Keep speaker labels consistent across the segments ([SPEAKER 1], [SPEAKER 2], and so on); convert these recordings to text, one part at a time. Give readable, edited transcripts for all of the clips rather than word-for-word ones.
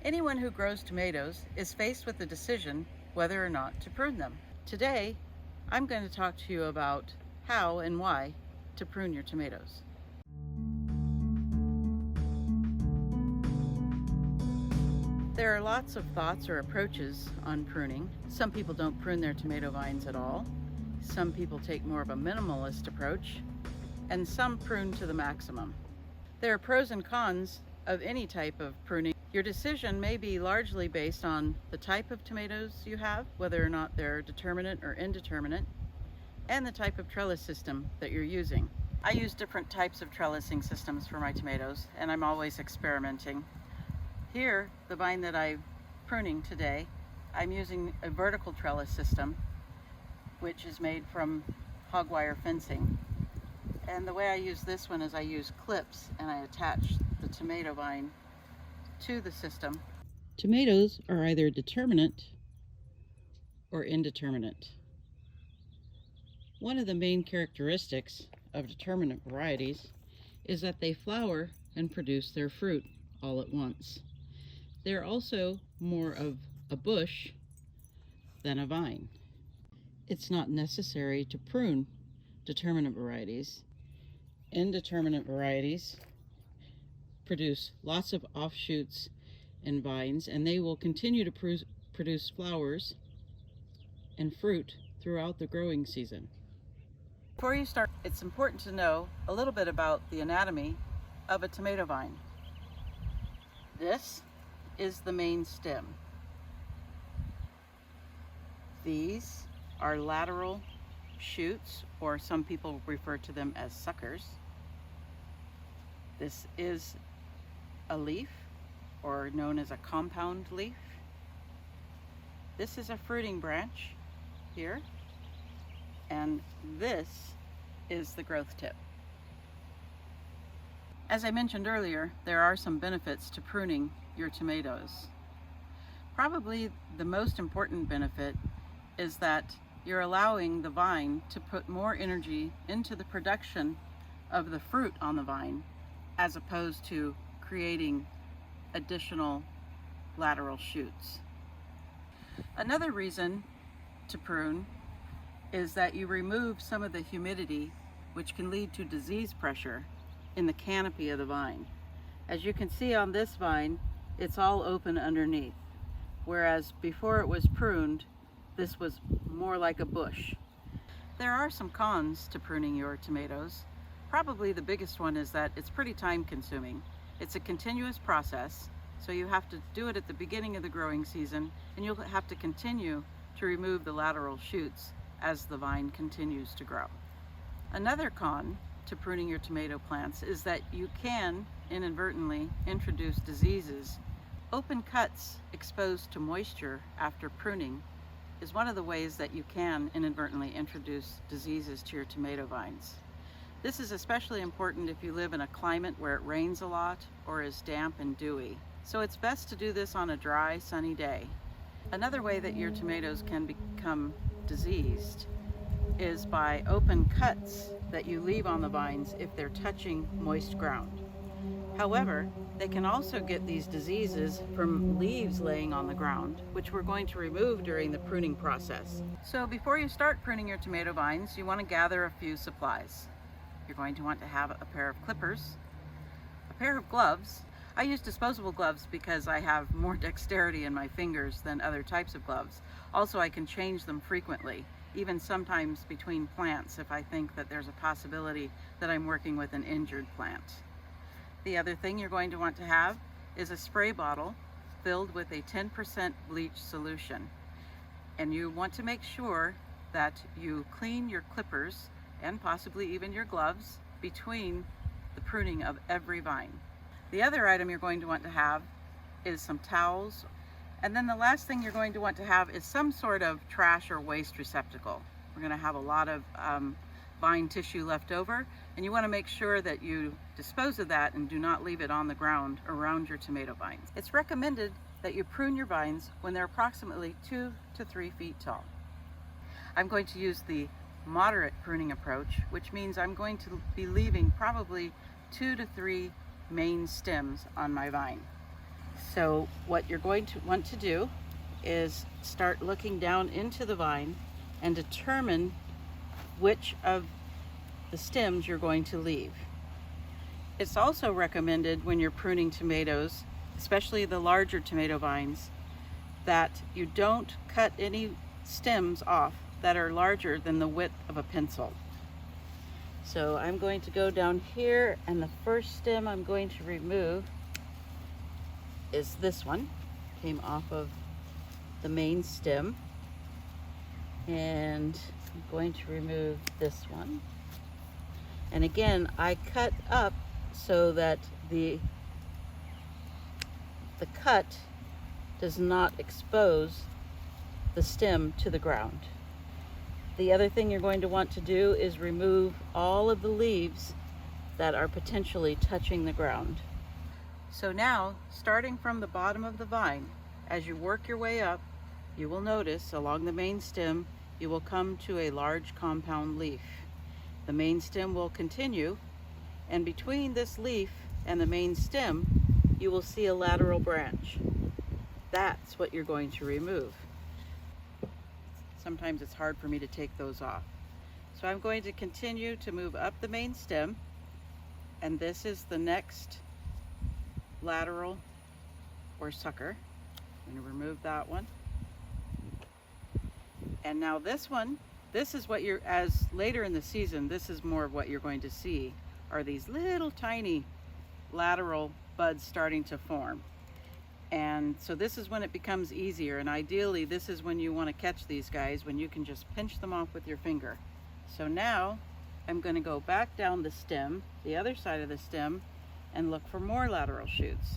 [SPEAKER 1] Anyone who grows tomatoes is faced with the decision whether or not to prune them. Today, I'm going to talk to you about how and why to prune your tomatoes. There are lots of thoughts or approaches on pruning. Some people don't prune their tomato vines at all. Some people take more of a minimalist approach, and some prune to the maximum. There are pros and cons of any type of pruning. Your decision may be largely based on the type of tomatoes you have, whether or not they're determinate or indeterminate, and the type of trellis system that you're using. I use different types of trellising systems for my tomatoes, and I'm always experimenting. Here, the vine that I'm pruning today, I'm using a vertical trellis system, which is made from hog wire fencing. And the way I use this one is I use clips and I attach the tomato vine to the system. Tomatoes are either determinate or indeterminate. One of the main characteristics of determinate varieties is that they flower and produce their fruit all at once. They're also more of a bush than a vine. It's not necessary to prune determinate varieties. Indeterminate varieties produce lots of offshoots and vines, and they will continue to produce flowers and fruit throughout the growing season. Before you start, it's important to know a little bit about the anatomy of a tomato vine. This is the main stem. These are lateral shoots, or some people refer to them as suckers. This is a leaf, or known as a compound leaf. This is a fruiting branch here, and this is the growth tip. As I mentioned earlier, there are some benefits to pruning your tomatoes. Probably the most important benefit is that you're allowing the vine to put more energy into the production of the fruit on the vine, as opposed to creating additional lateral shoots. Another reason to prune is that you remove some of the humidity, which can lead to disease pressure in the canopy of the vine. As you can see on this vine, it's all open underneath, whereas before it was pruned, this was more like a bush. There are some cons to pruning your tomatoes. Probably the biggest one is that it's pretty time consuming. It's a continuous process, so you have to do it at the beginning of the growing season, and you'll have to continue to remove the lateral shoots as the vine continues to grow. Another con to pruning your tomato plants is that you can inadvertently introduce diseases. Open cuts exposed to moisture after pruning is one of the ways that you can inadvertently introduce diseases to your tomato vines. This is especially important if you live in a climate where it rains a lot or is damp and dewy. So it's best to do this on a dry, sunny day. Another way that your tomatoes can become diseased is by open cuts that you leave on the vines if they're touching moist ground. However, they can also get these diseases from leaves laying on the ground, which we're going to remove during the pruning process. So before you start pruning your tomato vines, you want to gather a few supplies. You're going to want to have a pair of clippers, a pair of gloves. I use disposable gloves because I have more dexterity in my fingers than other types of gloves. Also, I can change them frequently, even sometimes between plants if I think that there's a possibility that I'm working with an injured plant. The other thing you're going to want to have is a spray bottle filled with a 10% bleach solution. And you want to make sure that you clean your clippers and possibly even your gloves between the pruning of every vine. The other item you're going to want to have is some towels. And then the last thing you're going to want to have is some sort of trash or waste receptacle. We're going to have a lot of vine tissue left over, and you want to make sure that you dispose of that and do not leave it on the ground around your tomato vines. It's recommended that you prune your vines when they're approximately 2 to 3 feet tall. I'm going to use the moderate pruning approach, which means I'm going to be leaving probably 2 to 3 main stems on my vine. So what you're going to want to do is start looking down into the vine and determine which of the stems you're going to leave. It's also recommended when you're pruning tomatoes, especially the larger tomato vines, that you don't cut any stems off that are larger than the width of a pencil. So I'm going to go down here, and the first stem I'm going to remove is this one. Came off of the main stem. And I'm going to remove this one. And again, I cut up so that the cut does not expose the stem to the ground. The other thing you're going to want to do is remove all of the leaves that are potentially touching the ground. So now, starting from the bottom of the vine, as you work your way up, you will notice along the main stem, you will come to a large compound leaf. The main stem will continue, and between this leaf and the main stem, you will see a lateral branch. That's what you're going to remove. Sometimes it's hard for me to take those off. So I'm going to continue to move up the main stem, and this is the next lateral or sucker. I'm going to remove that one. And now this one, this is what you're, as later in the season, this is more of what you're going to see, are these little tiny lateral buds starting to form. And so this is when it becomes easier, and ideally this is when you want to catch these guys, when you can just pinch them off with your finger. So now I'm going to go back down the stem, the other side of the stem, and look for more lateral shoots.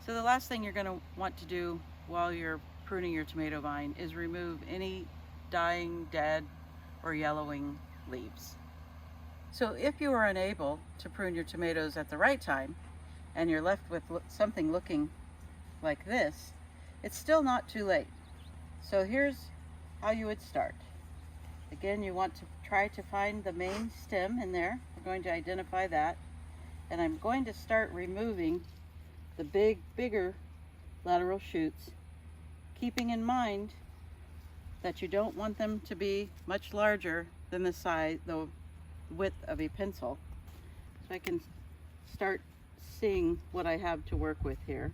[SPEAKER 1] So the last thing you're going to want to do while you're pruning your tomato vine is remove any dying, dead, or yellowing leaves. So if you are unable to prune your tomatoes at the right time, and you're left with something looking like this, it's still not too late. So here's how you would start. Again, you want to try to find the main stem in there. We're going to identify that, and I'm going to start removing the bigger lateral shoots, keeping in mind that you don't want them to be much larger than the width of a pencil. So I can start seeing what I have to work with here.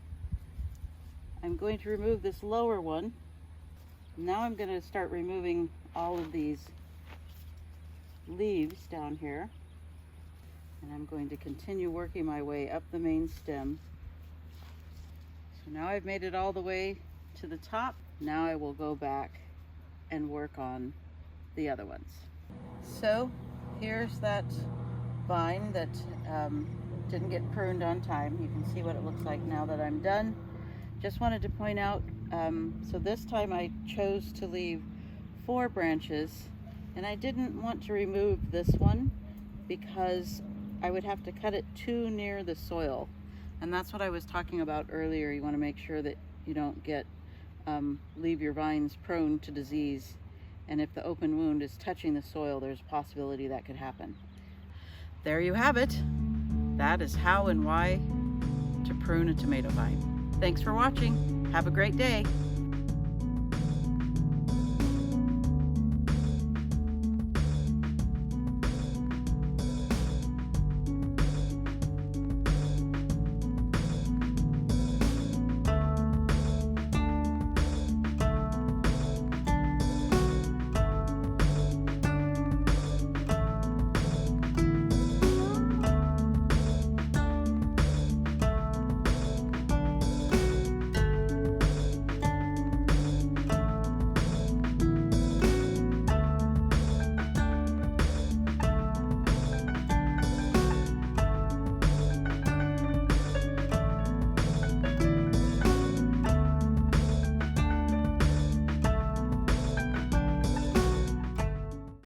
[SPEAKER 1] I'm going to remove this lower one. Now I'm going to start removing all of these leaves down here. And I'm going to continue working my way up the main stem. So now I've made it all the way to the top. Now I will go back and work on the other ones. So here's that vine that didn't get pruned on time. You can see what it looks like now that I'm done. Just wanted to point out, so this time I chose to leave 4 branches, and I didn't want to remove this one because I would have to cut it too near the soil. And that's what I was talking about earlier. You want to make sure that you don't leave your vines prone to disease. And if the open wound is touching the soil, there's a possibility that could happen. There you have it. That is how and why to prune a tomato vine. Thanks for watching. Have a great day.